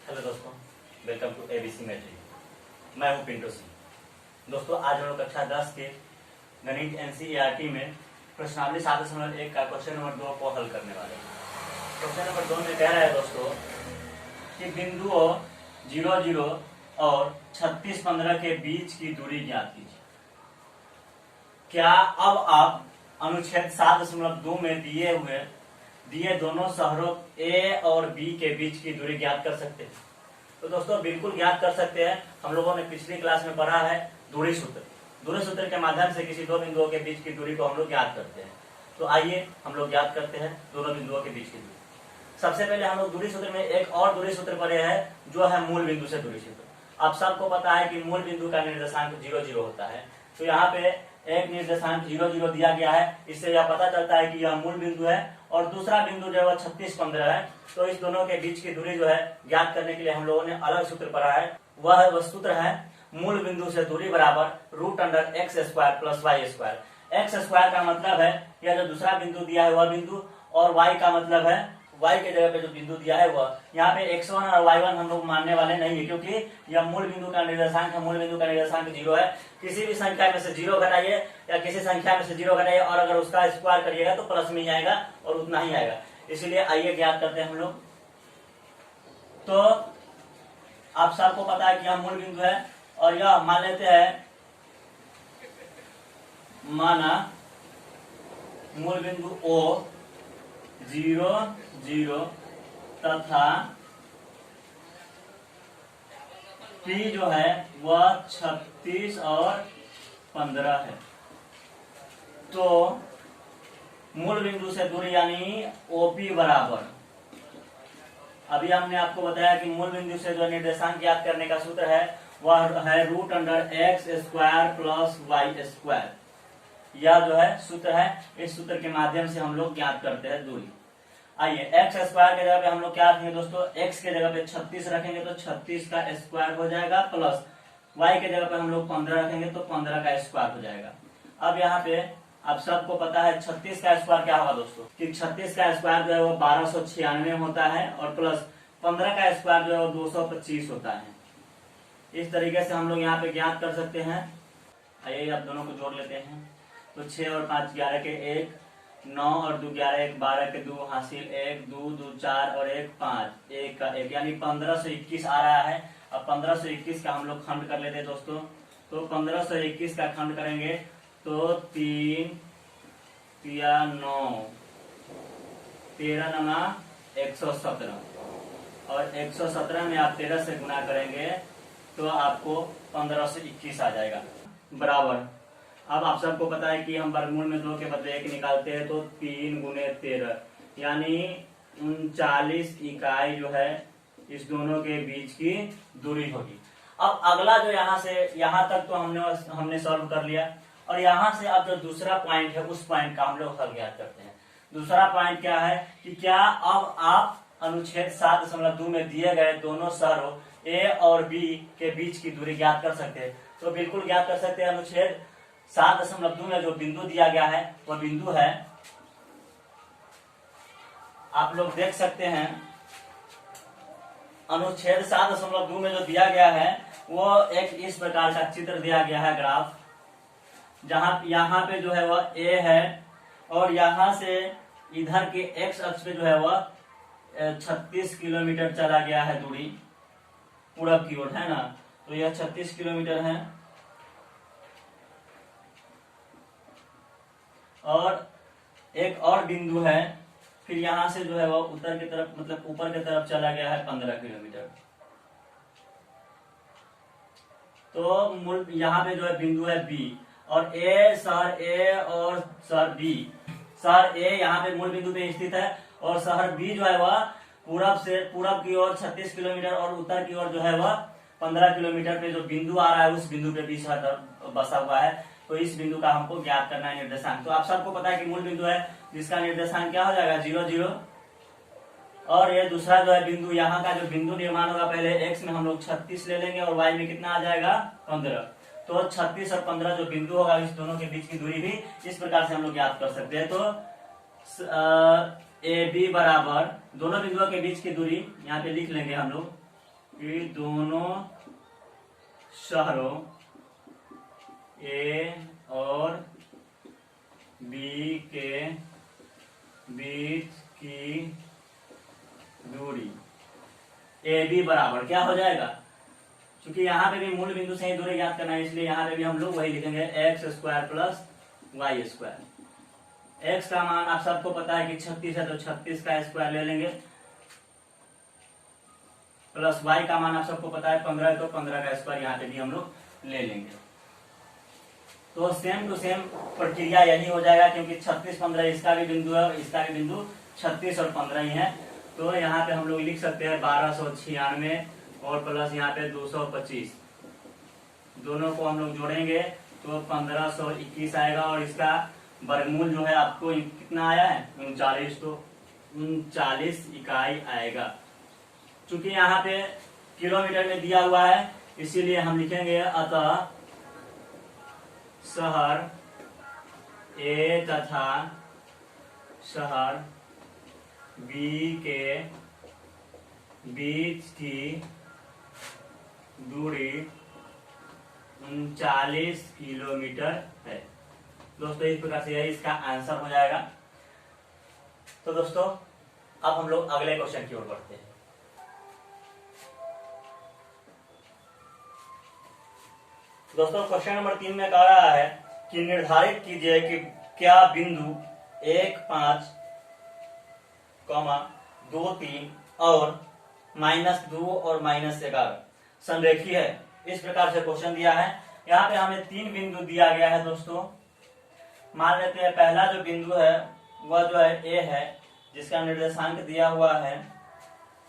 Hello दोस्तों, welcome to ABC matric. मैं हूं पिंटू सिंह। दोस्तों, आज हम लोग कक्षा 10 के गणित एनसीईआरटी में प्रश्नावली 7.1 का क्वेश्चन नंबर 2 को हल करने वाले हैं। क्वेश्चन नंबर 2 में कह रहा है दोस्तों कि बिंदुओं 0, 0 और 36, 15 के बीच की दूरी ज्ञात कीजिए। क्या अब आप अनुच्छेद 7.2 में दिए दोनों शहरों ए और बी के बीच की दूरी ज्ञात कर सकते हैं? तो दोस्तों बिल्कुल ज्ञात कर सकते हैं। हम लोगों ने पिछली क्लास में पढ़ा है दूरी सूत्र के माध्यम से किसी दो बिंदुओं के बीच की दूरी को हम लोग ज्ञात करते हैं। तो आइए हम लोग ज्ञात करते हैं दोनों बिंदुओं के बीच की दूरी। सबसे पहले हम लोग दूरी सूत्र में एक और दूरी सूत्र पढ़े हैं जो है मूल बिंदु से दूरी सूत्र। आप सबको पता है कि मूल बिंदु का निर्देशांक 0, 0 होता है। तो यहाँ पे एक निर्देशांक 0, 0 दिया गया है। इससे यह पता चलता है कि यह मूल बिंदु है और दूसरा बिंदु जो है 36, 15 है। तो इस दोनों के बीच की दूरी जो है ज्ञात करने के लिए हम लोगों ने अलग सूत्र पढ़ा है। वह सूत्र है मूल बिंदु से दूरी बराबर √x² + y²। x स्क्वायर का मतलब है यह जो दूसरा बिंदु दिया है वह बिंदु, और y का मतलब है y के जगह पे जो बिंदु दिया है वह। यहाँ पे x1 और y1 हम लोग मानने वाले नहीं है क्योंकि यह मूल बिंदु का निर्देशांक है। मूल बिंदु का निर्देशांक 0 है। किसी भी संख्या में से 0 घटाइए या किसी संख्या में से 0 घटाइए और अगर उसका स्क्वायर करिएगा तो प्लस में ही आएगा और उतना ही आएगा। इसलिए आइए ज्ञात करते हैं हम लोग। तो आप सबको पता है कि यह मूल बिंदु है और यह मान लेते हैं, माना मूल बिंदु O 0, 0 तथा P जो है वह 36 और 15 है। तो मूल बिंदु से दूरी यानी OP बराबर, अभी हमने आपको बताया कि मूल बिंदु से जो निर्देशांक ज्ञात करने का सूत्र है वह है √x² + y²। यह जो है सूत्र है, इस सूत्र के माध्यम से हम लोग ज्ञात करते हैं दूरी। आइए x स्क्वायर के जगह पे हम लोग क्या रखेंगे दोस्तों, x के जगह पे 36 रखेंगे तो 36 का स्क्वायर हो जाएगा, प्लस y के जगह पे हम लोग 15 रखेंगे तो 15 का स्क्वायर हो जाएगा। अब यहाँ पे आप सबको पता है 36 का स्क्वायर क्या होगा दोस्तों, कि 36 का स्क्वायर जो है वो 1296 होता है और प्लस 15 का स्क्वायर जो है वो 225 होता है। इस तरीके से हम लोग यहाँ पे ज्ञात कर सकते हैं। आइए आप दोनों को जोड़ लेते हैं। तो 6 और 5 11 के 1, 9 और 2 11, 1 12 के 2 हासिल 1, 2 2 4 और 1 5, 1 का 1 यानी 1521 आ रहा है। अब 1521 का हम लोग खंड कर लेते हैं दोस्तों। तो 1521 का खंड करेंगे तो 3 या 9, 13 नमा 117 और 117 में आप 13 से गुना करेंगे तो आपको 1521 आ जाएगा बराबर। अब आप सबको पता है कि हम वर्गमूल में 2 के बदले 1 निकालते हैं तो 3 × 13 यानी 39 इकाई जो है इस दोनों के बीच की दूरी होगी। अब अगला जो यहाँ से यहाँ तक तो हमने सॉल्व कर लिया और यहाँ से अब जो दूसरा पॉइंट है उस पॉइंट का हम लोग हल ज्ञात करते हैं। दूसरा पॉइंट क्या है कि क्या अब आप अनुच्छेद 7.2 में दिए गए दोनों शहरों ए और बी के बीच की दूरी ज्ञात कर सकते हैं? तो बिल्कुल ज्ञात कर सकते हैं। अनुच्छेद 7.2 में जो बिंदु दिया गया है वह बिंदु है, आप लोग देख सकते हैं अनुच्छेद 7.2 में जो दिया गया है वो एक इस प्रकार का चित्र दिया गया है, ग्राफ, जहां यहाँ पे जो है वह ए है और यहाँ से इधर के एक्स अक्ष पे जो है वह 36 किलोमीटर चला गया है दूरी पूरब की ओर, है ना। तो यह 36 किलोमीटर है और एक और बिंदु है, फिर यहाँ से जो है वह उत्तर की तरफ मतलब ऊपर की तरफ चला गया है 15 किलोमीटर। तो मूल यहाँ पे जो है बिंदु है बी और शहर ए और शहर बी। शहर ए यहाँ पे मूल बिंदु पे स्थित है और शहर बी जो है वह पूरब की ओर 36 किलोमीटर और उत्तर की ओर जो है वह 15 किलोमीटर पे जो बिंदु आ रहा है उस बिंदु पे भी शहर बसा हुआ है। तो इस बिंदु का हमको ज्ञात करना है निर्देशांक। तो आप सबको पता है कि मूल बिंदु है जिसका निर्देशांक क्या हो जाएगा 0, 0 और ये दूसरा जो है बिंदु, यहाँ का जो बिंदु निर्माण होगा पहले x में हम लोग 36 ले लेंगे और y में कितना आ जाएगा 15। तो 36 और 15 जो बिंदु होगा इस दोनों के बीच की दूरी भी इस प्रकार से हम लोग ज्ञात कर सकते हैं। तो ए बी बराबर दोनों बिंदुओं के बीच की दूरी यहाँ पे लिख लेंगे हम लोग कि दोनों शहरों ए और बी के बीच की दूरी ए बी बराबर क्या हो जाएगा, क्योंकि यहाँ पे भी मूल बिंदु से ही दूरी ज्ञात करना है, इसलिए यहाँ पे भी हम लोग वही लिखेंगे x square plus y square. X का मान आप सबको पता है कि 36 है, तो 36 का स्क्वायर ले लेंगे, प्लस वाई का मान आप सबको पता है 15 है, तो 15 का स्क्वायर यहाँ पे भी हम लोग ले लेंगे। तो सेम टू सेम प्रक्रिया यही हो जाएगा, क्योंकि 36 15 इसका भी बिंदु है और इसका भी बिंदु 36 और 15 ही है। तो यहाँ पे हम लोग लिख सकते हैं 1296 और प्लस यहाँ पे 225, दोनों को हम लोग जोड़ेंगे तो 1521 आएगा, और इसका वर्गमूल जो है आपको कितना आया है 39, तो 39 इकाई आएगा। चूंकि यहाँ पे किलोमीटर में दिया हुआ है, इसीलिए हम लिखेंगे अतः शहर ए तथा शहर बी के बीच की दूरी 39 किलोमीटर है। दोस्तों इस प्रकार से यही इसका आंसर हो जाएगा। तो दोस्तों अब हम लोग अगले क्वेश्चन की ओर बढ़ते हैं। दोस्तों क्वेश्चन नंबर 3 में कह रहा है कि निर्धारित कीजिए कि क्या बिंदु 1 5, 2 3 और -2 और -11 संरेखी है। इस प्रकार से क्वेश्चन दिया है। यहाँ पे हमें 3 बिंदु दिया गया है। दोस्तों मान लेते हैं पहला जो बिंदु है वह जो है ए है, जिसका निर्देशांक दिया हुआ है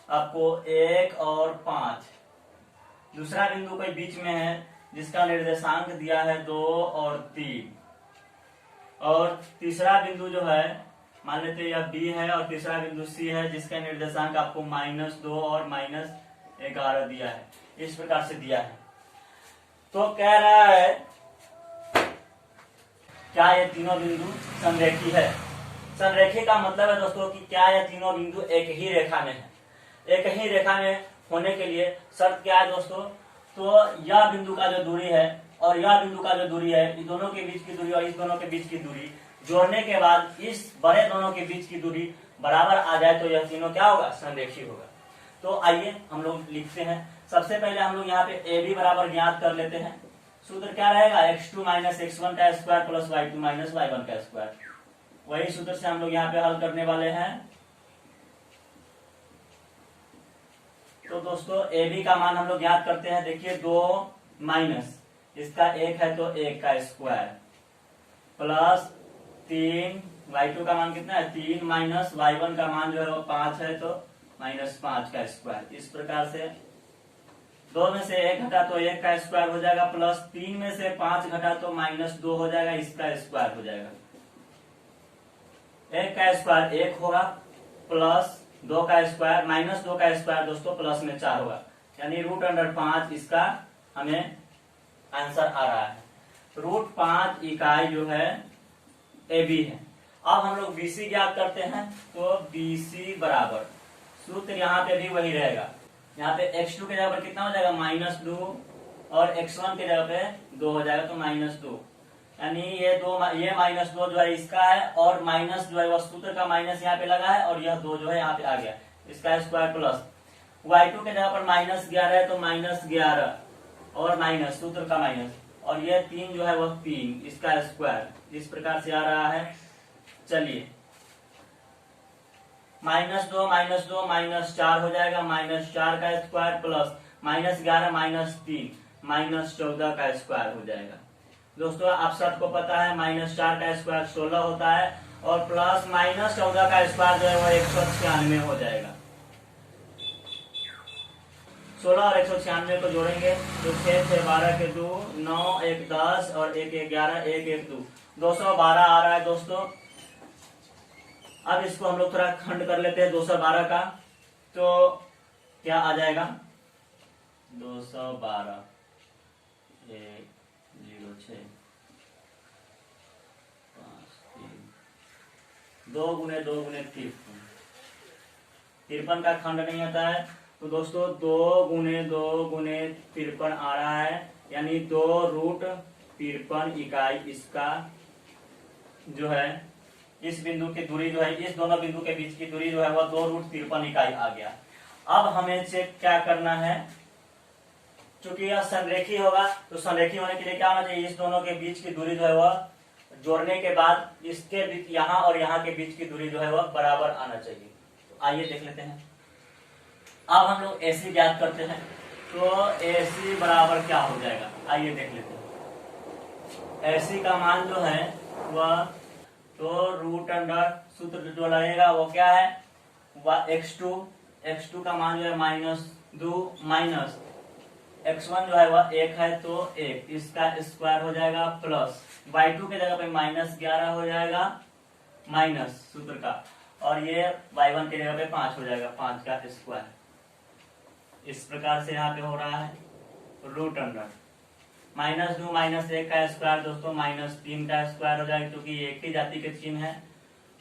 आपको 1 और 5। दूसरा बिंदु कोई बीच में है जिसका निर्देशांक दिया है 2 और 3। और तीसरा बिंदु जो है मान लेते हैं यह बी है, और तीसरा बिंदु सी है जिसका निर्देशांक आपको -2 और -11 दिया है। इस प्रकार से दिया है। तो कह रहा है क्या ये तीनों बिंदु संरेखी है। संरेखी का मतलब है दोस्तों कि क्या ये तीनों बिंदु एक ही रेखा में है। एक ही रेखा में होने के लिए शर्त क्या है दोस्तों, तो यह बिंदु का जो दूरी है और यह बिंदु का जो दूरी है, इस दोनों के बीच की दूरी और इस दोनों के बीच की दूरी जोड़ने के बाद इस बड़े दोनों के बीच की दूरी बराबर आ जाए तो यह तीनों क्या होगा, संरेखी होगा। तो आइए हम लोग लिखते हैं। सबसे पहले हम लोग यहाँ पे ए बी बराबर ज्ञात कर लेते हैं। सूत्र क्या रहेगा, x2 - x1 का स्क्वायर प्लस y2 - y1 का स्क्वायर। वही सूत्र से हम लोग यहाँ पे हल करने वाले हैं। तो दोस्तों ए बी का मान हम लोग ज्ञात करते हैं। देखिए 2 माइनस इसका 1 है तो 1 का स्क्वायर प्लस 3, y2 का मान कितना है 3 माइनस y1 का मान जो है वो 5 है तो -5 का स्क्वायर। इस प्रकार से 2 में से 1 घटा तो 1 का स्क्वायर हो जाएगा, प्लस 3 में से 5 घटा तो -2 हो जाएगा, इसका स्क्वायर हो जाएगा। 1 का स्क्वायर 1 होगा, प्लस 2 का स्क्वायर -2 का स्क्वायर दोस्तों प्लस में 4 होगा, यानी √5 इसका हमें आंसर आ रहा है। √5 इकाई जो है ए बी है। अब हम लोग बी सी ज्ञात करते हैं। तो बी सी बराबर सूत्र यहाँ पे भी वही रहेगा। यहाँ पे x2 के जगह पर कितना हो जाएगा -2 और x1 के जगह पे 2 हो जाएगा तो -2, यानी ये -2 जो है इसका है, और माइनस जो है वह सूत्र का माइनस यहाँ पे लगा है, और यह 2 जो है यहाँ पे आ गया, इसका स्क्वायर प्लस y2 के जगह पर -11 है तो -11 और माइनस सूत्र का माइनस, और ये 3 जो है वह 3 इसका स्क्वायर। इस प्रकार से आ रहा है। चलिए -2 -4 हो जाएगा, -4 का स्क्वायर प्लस -11 -3 -14 का स्क्वायर हो जाएगा। दोस्तों आप सबको पता है -4 का स्क्वायर 16 होता है, और प्लस -14 का स्क्वायर जो है वो 196 हो जाएगा। 16 और 196 को जोड़ेंगे तो 6 6 12 के 2 9 1 10 और 1 1 11 1 1 2 212 आ रहा है दोस्तों। अब इसको हम लोग थोड़ा खंड कर लेते हैं 212 का, तो क्या आ जाएगा 212 1 0 6 5 3 2 × 2 × 53 का खंड नहीं आता है तो दोस्तों 2 गुने 2 गुने 53 आ रहा है, यानी 2√53 इकाई इसका जो है इस बिंदु की दूरी जो है, इस दोनों बिंदु के बीच की दूरी जो है वह 2√53 इकाई आ गया। अब हमें चेक क्या करना है, चूंकि यह संरेखी होगा तो संरेखी होने के लिए क्या होना चाहिए, इस दोनों के बीच की दूरी जो है वह जोड़ने के बाद इसके बीच यहाँ और यहाँ के बीच की दूरी जो है वह बराबर आना चाहिए। तो आइए देख लेते हैं। अब हम लोग AC ज्ञात करते हैं, तो AC बराबर क्या हो जाएगा, आइए देख लेते हैं। AC का मान जो है वह तो रूट अंडर सूत्र जो लगेगा वो क्या है, वह x2 का मान जो है -2 माइनस x1 जो है वह 1 है तो 1, इसका स्क्वायर हो जाएगा प्लस y2 के जगह पे -11 हो जाएगा माइनस सूत्र का, और ये y1 के जगह पे 5 हो जाएगा, 5 का स्क्वायर। इस प्रकार से यहाँ पे हो रहा है रूट अंडर -2 माइनस 1 का स्क्वायर दोस्तों -3 का स्क्वायर हो जाएगा, क्योंकि एक ही जाति के चिन्ह है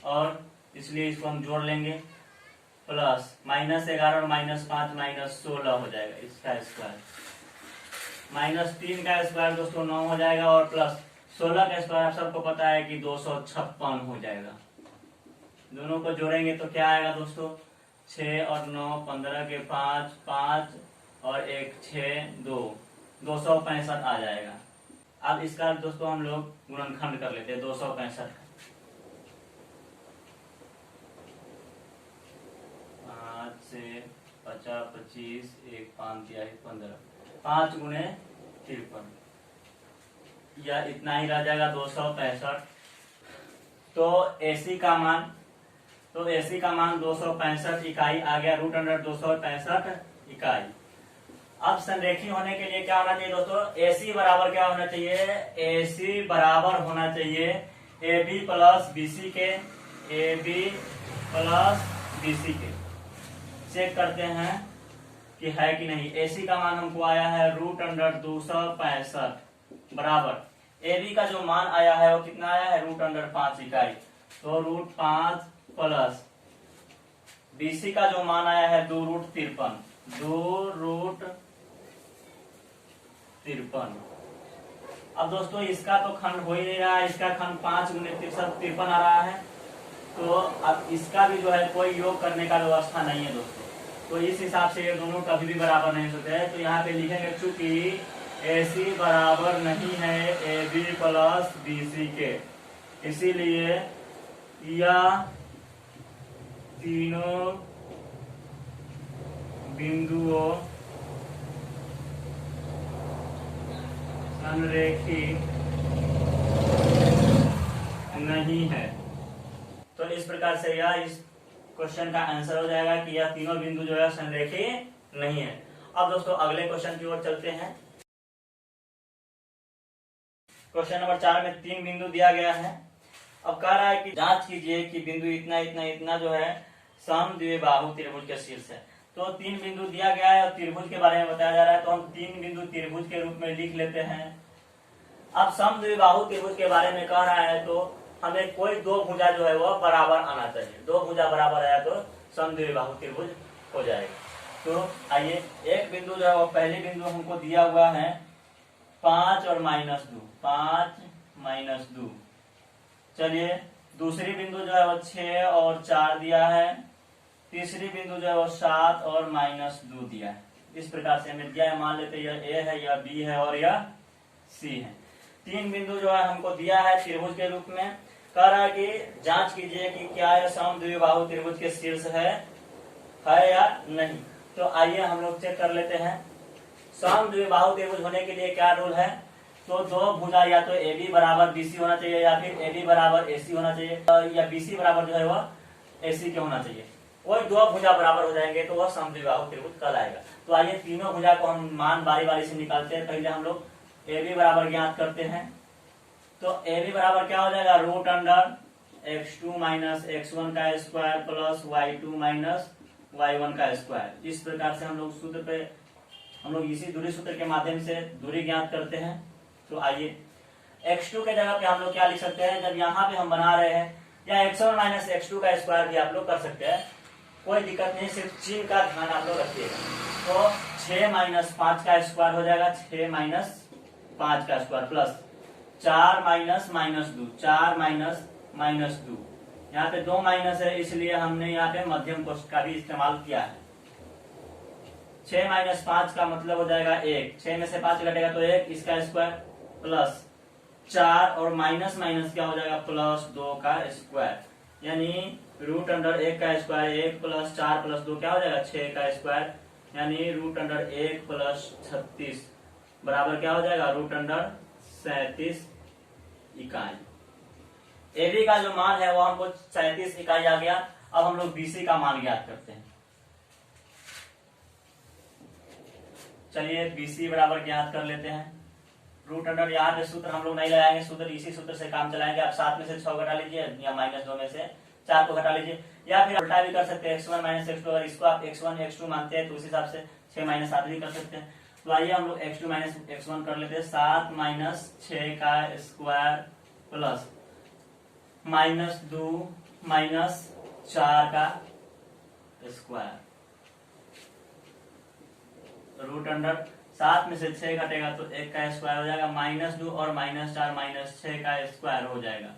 और इसलिए इसको हम जोड़ लेंगे, प्लस -11 और -5 -16 हो जाएगा इसका स्क्वायर, -3 का स्क्वायर दोस्तों 9 हो जाएगा, और प्लस 16 का स्क्वायर आप सबको पता है कि 256 हो जाएगा। दोनों को जोड़ेंगे तो क्या आएगा दोस्तों, 6 और 9 15 के 5 5 और 1 6 2 265 आ जाएगा। अब इसका दोस्तों हम लोग गुणनखंड कर लेते हैं 265 5 से 50 25 1 5 15 5 गुने 53, यह इतना ही रह जाएगा 265। तो AC का मान 265 इकाई आ गया, रूट अंडर 265 इकाई। अब संरेखी होने के लिए क्या होना चाहिए दोस्तों, AC बराबर क्या होना चाहिए, AC बराबर होना चाहिए AB प्लस BC के, AB प्लस BC के। चेक करते हैं कि है कि नहीं। AC का मान हमको आया है रूट अंडर 265 बराबर AB का जो मान आया है वो कितना आया है, रूट अंडर 5 इकाई, तो √5 प्लस BC का जो मान आया है 2√53 2√53। अब दोस्तों इसका तो खंड हो ही नहीं रहा है, इसका खंड 5 गुने 53 आ रहा है, तो अब इसका भी जो है कोई योग करने का व्यवस्था नहीं है दोस्तों, तो इस हिसाब से ये दोनों कभी भी बराबर नहीं होते हैं। तो यहाँ पे लिखेंगे चूंकि AC बराबर नहीं है AB प्लस BC के, इसीलिए यह तीनों बिंदुओं संरेखी नहीं है। तो इस प्रकार से यह इस क्वेश्चन का आंसर हो जाएगा कि यह तीनों बिंदु जो है संरेखी नहीं है। अब दोस्तों अगले क्वेश्चन की ओर चलते हैं। क्वेश्चन नंबर 4 में 3 बिंदु दिया गया है। अब कह रहा है कि जांच कीजिए कि बिंदु इतना इतना इतना जो है समद्विबाहु त्रिभुज के शीर्ष है। तो 3 बिंदु दिया गया है और त्रिभुज के बारे में बताया जा रहा है, तो हम 3 बिंदु त्रिभुज के रूप में लिख लेते हैं। अब समद्विबाहु त्रिभुज के बारे में कह रहा है तो हमें कोई दो भुजा जो है वह बराबर आना चाहिए। दो भुजा बराबर आया तो समद्विबाहु त्रिभुज हो जाएगा। तो आइए एक बिंदु जो है वो पहली बिंदु हमको दिया हुआ है 5 और -2, 5 -2। चलिए दूसरी बिंदु जो है वो 6 और 4 दिया है। तीसरी बिंदु जो है वो 7 और -2 दिया है। इस प्रकार से हमें दिया है, मान लेते यह A है, यह B है और यह C है। 3 बिंदु जो है हमको दिया है त्रिभुज के रूप में। कह रहा है कि जांच कीजिए कि क्या यह समद्विबाहु त्रिभुज के शीर्ष है या नहीं। तो आइए हम लोग चेक कर लेते हैं। समद्विबाहु त्रिभुज होने के लिए क्या रूल है, तो दो भुजा या तो AB बराबर BC होना चाहिए या फिर AB बराबर AC होना चाहिए या BC बराबर जो है वह AC के होना चाहिए। वही दो भुजा बराबर हो जाएंगे तो वह समद्विबाहु त्रिभुज कहलाएगा। तो आइए तीनों भुजा को हम मान बारी बारी से निकालते हैं। पहले हम लोग AB बराबर ज्ञात करते हैं। तो AB बराबर क्या हो जाएगा, root under x2 minus x1 का square plus y2 minus y1 का स्क्वायर। इस प्रकार से हम लोग सूत्र पे हम लोग इसी दूरी सूत्र के माध्यम से दूरी ज्ञात करते हैं। तो आइए x2 के जगह पे हम लोग क्या लिख सकते हैं, जब यहाँ पे हम बना रहे हैं, या x1 माइनस x2 का स्क्वायर भी आप लोग कर सकते हैं। कोई दिक्कत नहीं, सिर्फ चिन्ह का ध्यान आप लोग रखिएगा। तो 6 माइनस 5 का स्क्वायर हो जाएगा 6 माइनस 5 का square plus 4 minus minus 2, 4 minus minus 2। यहाँ पे 2 माइनस है इसलिए हमने यहाँ पे मध्यम कोष्ठ का भी इस्तेमाल किया है। 6 माइनस 5 का मतलब हो जाएगा 1, 6 में से 5 घटेगा तो 1, इसका स्क्वायर प्लस 4 और माइनस माइनस क्या हो जाएगा प्लस 2 का स्क्वायर, यानी रूट अंडर 1 का स्क्वायर 1 प्लस 4 प्लस 2 क्या हो जाएगा 6 का स्क्वायर, यानी रूट अंडर 1 प्लस 36 बराबर क्या हो जाएगा रूट अंडर 37 इकाई। एबी का जो मान है वो हमको 37 इकाई आ गया। अब हम लोग बीसी का मान ज्ञात करते हैं। चलिए बीसी बराबर ज्ञात कर लेते हैं। रूट अंडर, यहाँ पे सूत्र हम लोग नहीं लगाएंगे, सूत्र इसी सूत्र से काम चलाएंगे। आप 7 में से 6 घटा लीजिए या माइनस 2 में से 4 को घटा लीजिए, या फिर उल्टा भी कर सकते हैं x1 माइनस x2। अगर इसको आप x1 x2 मानते हैं तो उस हिसाब से 6 माइनस 7 भी कर सकते हैं। तो आइए हम लोग x2 माइनस x1 कर लेते हैं। 7 माइनस 6 का स्क्वायर प्लस माइनस 2 माइनस 4 का स्क्वायर, रूट अंडर 7 में से 6 घटेगा तो 1 का स्क्वायर हो जाएगा, माइनस 2 और माइनस 4 माइनस 6 का स्क्वायर हो जाएगा,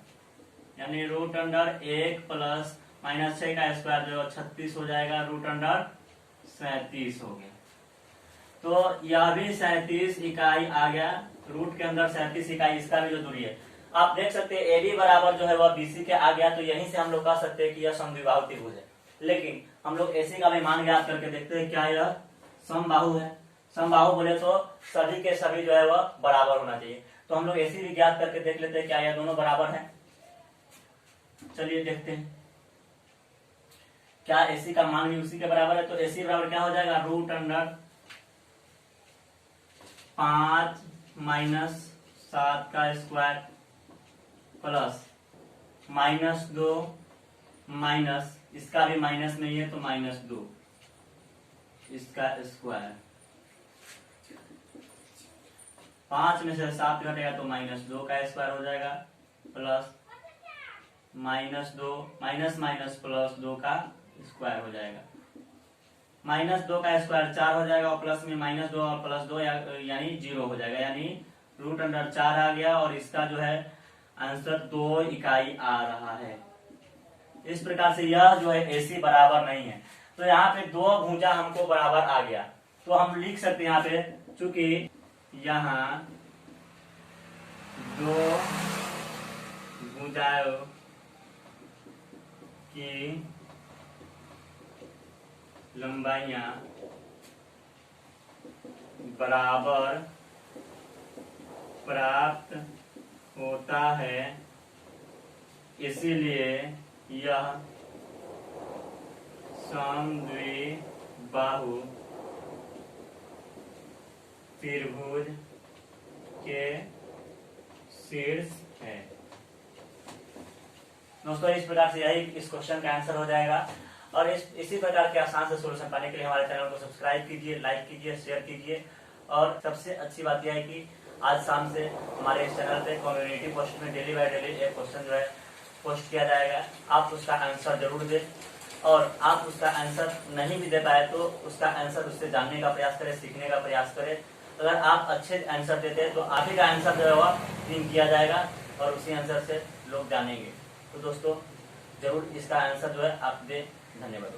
यानी रूट अंडर 1 प्लस माइनस 6 का स्क्वायर जो 36 हो जाएगा, रूट अंडर 37 हो गया। तो यह भी 37 इकाई आ गया, रूट के अंदर 37 इकाई। इसका भी जो दूरी है आप देख सकते हैं एडी बराबर जो है वह बीसी के आ गया, तो यहीं से हम लोग कह सकते हैं कि यह समद्विबाहु त्रिभुज है। लेकिन हम लोग एसी का भी मान ज्ञात करके देखते हैं, क्या यह समबाहु है। समबाहु बोले तो सभी के सभी जो है वह बराबर होना चाहिए। तो हम लोग एसी भी ज्ञात करके देख लेते हैं क्या यह दोनों बराबर है। चलिए देखते हैं क्या एसी का मान भी उसी के बराबर है। तो एसी बराबर क्या हो जाएगा रूट अंडर 5 माइनस 7 का स्क्वायर प्लस माइनस 2 माइनस, इसका भी माइनस नहीं है तो माइनस 2 इसका स्क्वायर, 5 में से 7 घटेगा तो माइनस 2 का स्क्वायर हो जाएगा plus minus 2 minus minus plus 2 का स्क्वायर हो जाएगा। माइनस 2 का स्क्वायर 4 हो जाएगा और प्लस में माइनस 2 और प्लस 2 यानी 0 हो जाएगा, यानी रूट अंडर 4 आ गया और इसका जो है आंसर 2 इकाई आ रहा है। इस प्रकार से यह जो है एसी बराबर नहीं है। तो यहाँ पे 2 भुजा हमको बराबर आ गया, तो हम लिख सकते हैं यहाँ पे, चूंकि यहाँ 2 भुजाओं की लंबाइयां बराबर प्राप्त होता है, इसीलिए यह समद्विबाहु त्रिभुज के शीर्ष है। दोस्तों इस प्रकार से यही इस क्वेश्चन का आंसर हो जाएगा। और इसी प्रकार के आसान से सॉल्यूशन पाने के लिए हमारे चैनल को सब्सक्राइब कीजिए, लाइक कीजिए, शेयर कीजिए। और सबसे अच्छी बात यह है कि आज शाम से हमारे इस चैनल पे कम्युनिटी पोस्ट में डेली बाय डेली एक क्वेश्चन जो है पोस्ट किया जाएगा। आप उसका आंसर जरूर दें, और आप उसका आंसर नहीं भी दे पाए तो उसका आंसर उससे जानने का प्रयास करें, सीखने का प्रयास करें। अगर आप अच्छे आंसर देते हैं तो आप ही का आंसर जो है वह पिन किया जाएगा और उसी आंसर से लोग जानेंगे। तो दोस्तों जरूर इसका आंसर जो है आप दें। धन्यवाद।